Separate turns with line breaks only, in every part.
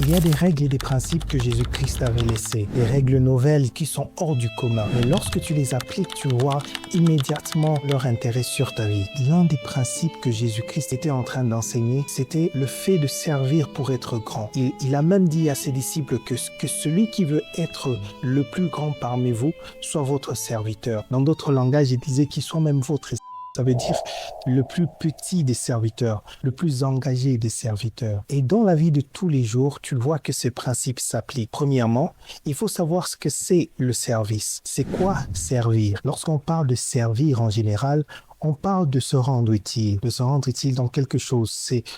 Il y a des règles et des principes que Jésus-Christ avait laissés, des règles nouvelles qui sont hors du commun. Mais lorsque tu les appliques, tu vois immédiatement leur intérêt sur ta vie. L'un des principes que Jésus-Christ était en train d'enseigner, c'était le fait de servir pour être grand. Il a même dit à ses disciples que celui qui veut être le plus grand parmi vous soit votre serviteur. Dans d'autres langages, il disait qu'il soit même votre esclave. Ça veut dire le plus petit des serviteurs, le plus engagé des serviteurs. Et dans la vie de tous les jours, tu vois que ces principes s'appliquent. Premièrement, il faut savoir ce que c'est le service. C'est quoi servir? Lorsqu'on parle de servir en général, on parle de se rendre utile dans quelque chose.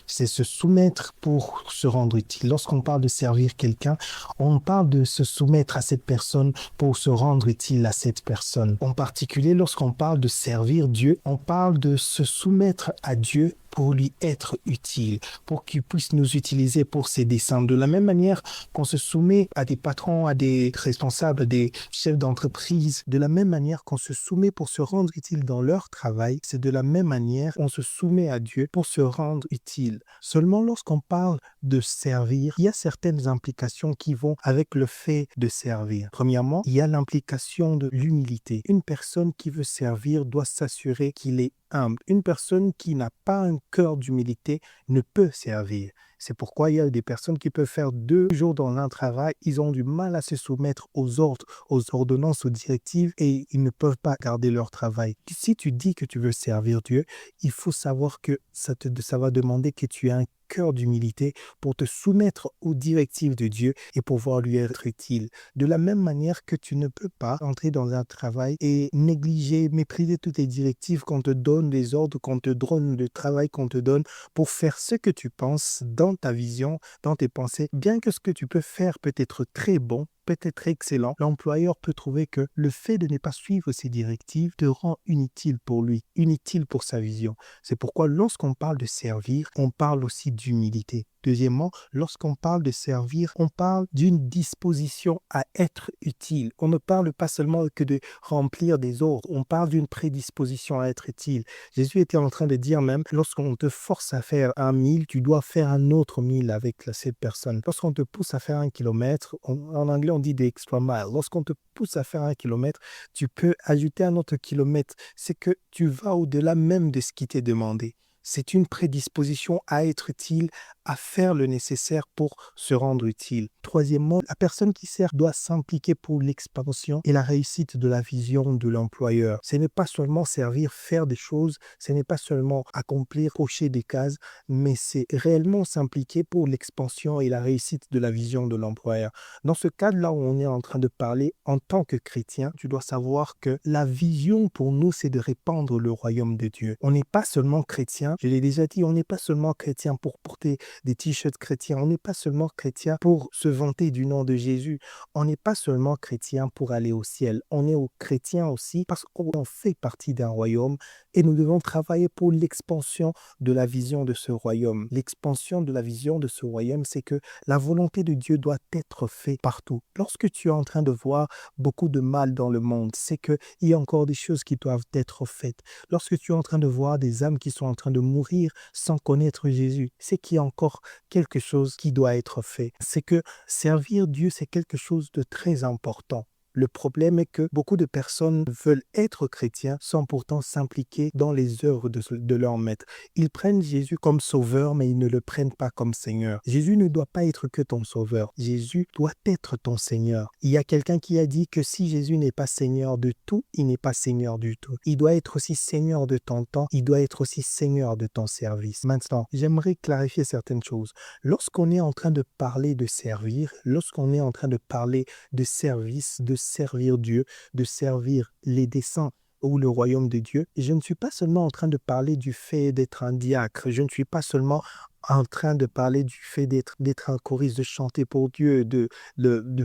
C'est se soumettre pour se rendre utile. Lorsqu'on parle de servir quelqu'un, on parle de se soumettre à cette personne pour se rendre utile à cette personne. En particulier, lorsqu'on parle de servir Dieu, on parle de se soumettre à Dieu pour lui être utile, pour qu'il puisse nous utiliser pour ses desseins. De la même manière qu'on se soumet à des patrons, à des responsables, à des chefs d'entreprise, de la même manière qu'on se soumet pour se rendre utile dans leur travail, c'est de la même manière qu'on se soumet à Dieu pour se rendre utile. Seulement lorsqu'on parle de servir, il y a certaines implications qui vont avec le fait de servir. Premièrement, il y a l'implication de l'humilité. Une personne qui veut servir doit s'assurer qu'il est humble. Une personne qui n'a pas un cœur d'humilité ne peut servir. C'est pourquoi il y a des personnes qui peuvent faire 2 jours dans un travail, ils ont du mal à se soumettre aux ordres, aux ordonnances, aux directives et ils ne peuvent pas garder leur travail. Si tu dis que tu veux servir Dieu, il faut savoir que ça va demander que tu aies un cœur d'humilité pour te soumettre aux directives de Dieu et pouvoir lui être utile. De la même manière que tu ne peux pas entrer dans un travail et négliger, mépriser toutes les directives qu'on te donne, les ordres qu'on te donne, le travail qu'on te donne pour faire ce que tu penses dans ta vision, dans tes pensées. Bien que ce que tu peux faire peut être très bon, peut-être excellent, l'employeur peut trouver que le fait de ne pas suivre ces directives te rend inutile pour lui, inutile pour sa vision. C'est pourquoi lorsqu'on parle de servir, on parle aussi d'humilité. Deuxièmement, lorsqu'on parle de servir, on parle d'une disposition à être utile. On ne parle pas seulement que de remplir des ordres, on parle d'une prédisposition à être utile. Jésus était en train de dire même, lorsqu'on te force à faire 1 mille, tu dois faire un autre 1000 avec cette personne. Lorsqu'on te pousse à faire 1 kilomètre, en anglais on dit des extra miles. Lorsqu'on te pousse à faire 1 kilomètre, tu peux ajouter un autre kilomètre. C'est que tu vas au-delà même de ce qui t'est demandé. C'est une prédisposition à être utile, à faire le nécessaire pour se rendre utile. Troisièmement, la personne qui sert doit s'impliquer pour l'expansion et la réussite de la vision de l'employeur. Ce n'est pas seulement servir, faire des choses, ce n'est pas seulement accomplir, cocher des cases, mais c'est réellement s'impliquer pour l'expansion et la réussite de la vision de l'employeur. Dans ce cadre-là où on est en train de parler en tant que chrétien, tu dois savoir que la vision pour nous, c'est de répandre le royaume de Dieu. On n'est pas seulement chrétien, je l'ai déjà dit, on n'est pas seulement chrétien pour porter des t-shirts chrétiens, on n'est pas seulement chrétien pour se vanter du nom de Jésus, on n'est pas seulement chrétien pour aller au ciel, on est chrétien aussi parce qu'on fait partie d'un royaume et nous devons travailler pour l'expansion de la vision de ce royaume. L'expansion de la vision de ce royaume, c'est que la volonté de Dieu doit être faite partout. Lorsque tu es en train de voir beaucoup de mal dans le monde, c'est qu'il y a encore des choses qui doivent être faites. Lorsque tu es en train de voir des âmes qui sont en train de mourir sans connaître Jésus, c'est qu'il y a encore quelque chose qui doit être fait. C'est que servir Dieu, c'est quelque chose de très important. Le problème est que beaucoup de personnes veulent être chrétiens sans pourtant s'impliquer dans les œuvres de leur maître. Ils prennent Jésus comme sauveur, mais ils ne le prennent pas comme Seigneur. Jésus ne doit pas être que ton sauveur. Jésus doit être ton Seigneur. Il y a quelqu'un qui a dit que si Jésus n'est pas Seigneur de tout, il n'est pas Seigneur du tout. Il doit être aussi Seigneur de ton temps, il doit être aussi Seigneur de ton service. Maintenant, j'aimerais clarifier certaines choses. Lorsqu'on est en train de parler de servir, lorsqu'on est en train de parler de service, de servir Dieu, de servir les desseins ou le royaume de Dieu, je ne suis pas seulement en train de parler du fait d'être un diacre, je ne suis pas seulement en train de parler du fait d'être un choriste, de chanter pour Dieu, de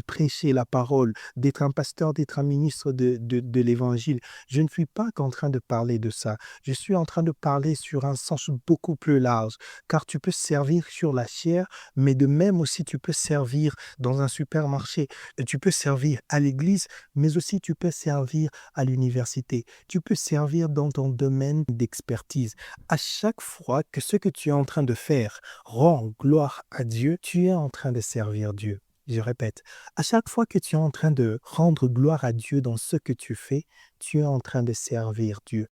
prêcher la parole, d'être un pasteur, d'être un ministre de l'évangile. Je ne suis pas qu'en train de parler de ça. Je suis en train de parler sur un sens beaucoup plus large, car tu peux servir sur la chair, mais de même aussi tu peux servir dans un supermarché, tu peux servir à l'église, mais aussi tu peux servir à l'université. Tu peux servir dans ton domaine d'expertise. À chaque fois que ce que tu es en train de faire faire rend gloire à Dieu, tu es en train de servir Dieu. Je répète, à chaque fois que tu es en train de rendre gloire à Dieu dans ce que tu fais, tu es en train de servir Dieu.